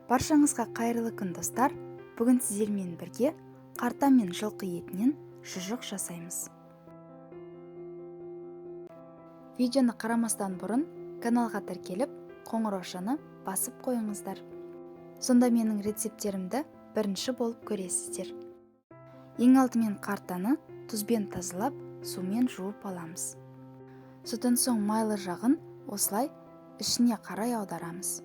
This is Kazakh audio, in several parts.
Баршаңызға қайырлы күн достар. Бүгін сіздермен бірге қарта мен жылқы етінен шұжық жасаймыз. Видеоны қарамастан бұрын каналға тіркеліп, қоңыраушаны басып қойыңыздар. Сонда менің рецептерімді бірінші болып көресіздер. Ең алдымен қартаны тұзбен тазалап, сумен жуып аламыз. Содан соң майлы жағын осылай ішіне қарай аударамыз.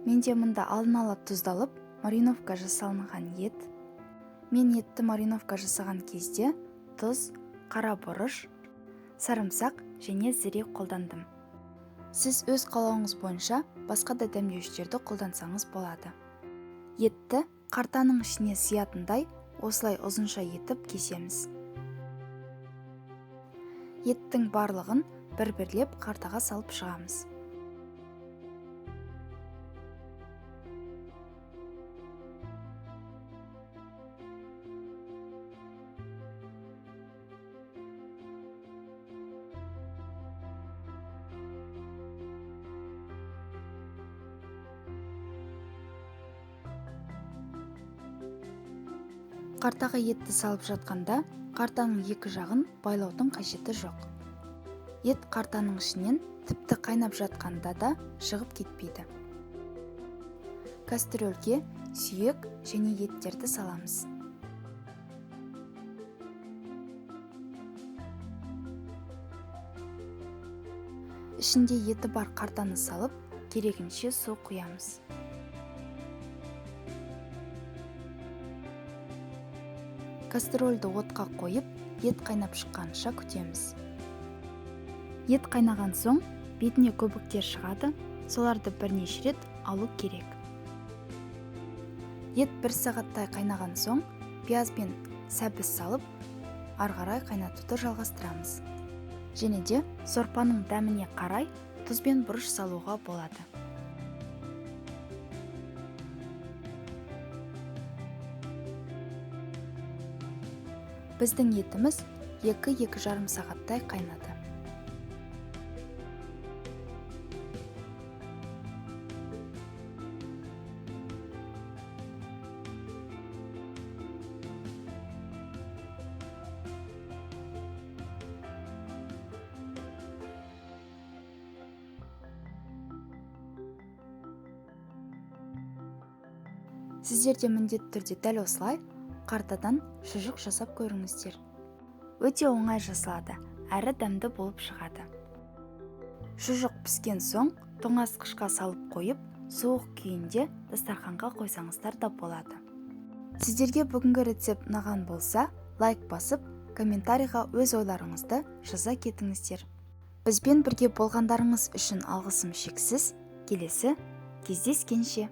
Менде мұнда алдын ала тұздалып, мариновка жасалынған ет. Мен етті мариновка жасаған кезде тұз, қара бұрыш, сарымсақ және зіре қолдандым. Сіз өз қалауыңыз бойынша басқа да дәмдеуіштерді қолдансаңыз болады. Етті қартаның ішіне сиятындай осылай ұзынша етіп кесеміз. Еттің барлығын бір-бірлеп қартаға салып шығамыз. Қартаға етті салып жатқанда, қартаның екі жағын байлаудың қажеті жоқ. Ет қартаның ішінен тіпті қайнап жатқанда да шығып кетпейді. Кастрөлге сүйек және еттерді саламыз. Ішінде еті бар қартаны салып, керегінше су құямыз. Кастрольді отқа қойып, ет қайнап шыққанша күтеміз. Ет қайнаған соң, бетіне көбіктер шығады, соларды бірнеше рет алу керек. Ет 1 сағаттай қайнаған соң, пияз бен сәбіз салып, ары қарай қайнатуды жалғастырамыз. Және де сорпаның дәміне қарай тұз бен бұрыш салуға болады. Біздің етіміз 2-2,5 сағаттай қайнады. Сіздер де міндетті түрде дәл осылай қартадан шұжық жасап көріңіздер. Өте оңай жасалады, әрі дәмді болып шығады. Шұжық піскен соң, тоңазытқышқа салып қойып, суық күйінде дастарханға қойсаңыздар да болады. Сіздерге бүгінгі рецепт ұнаған болса, лайк басып, комментарийға өз ойларыңызды жаза кетіңіздер. Бізбен бірге болғандарыңыз үшін алғысым шексіз. Келесі кездескенше.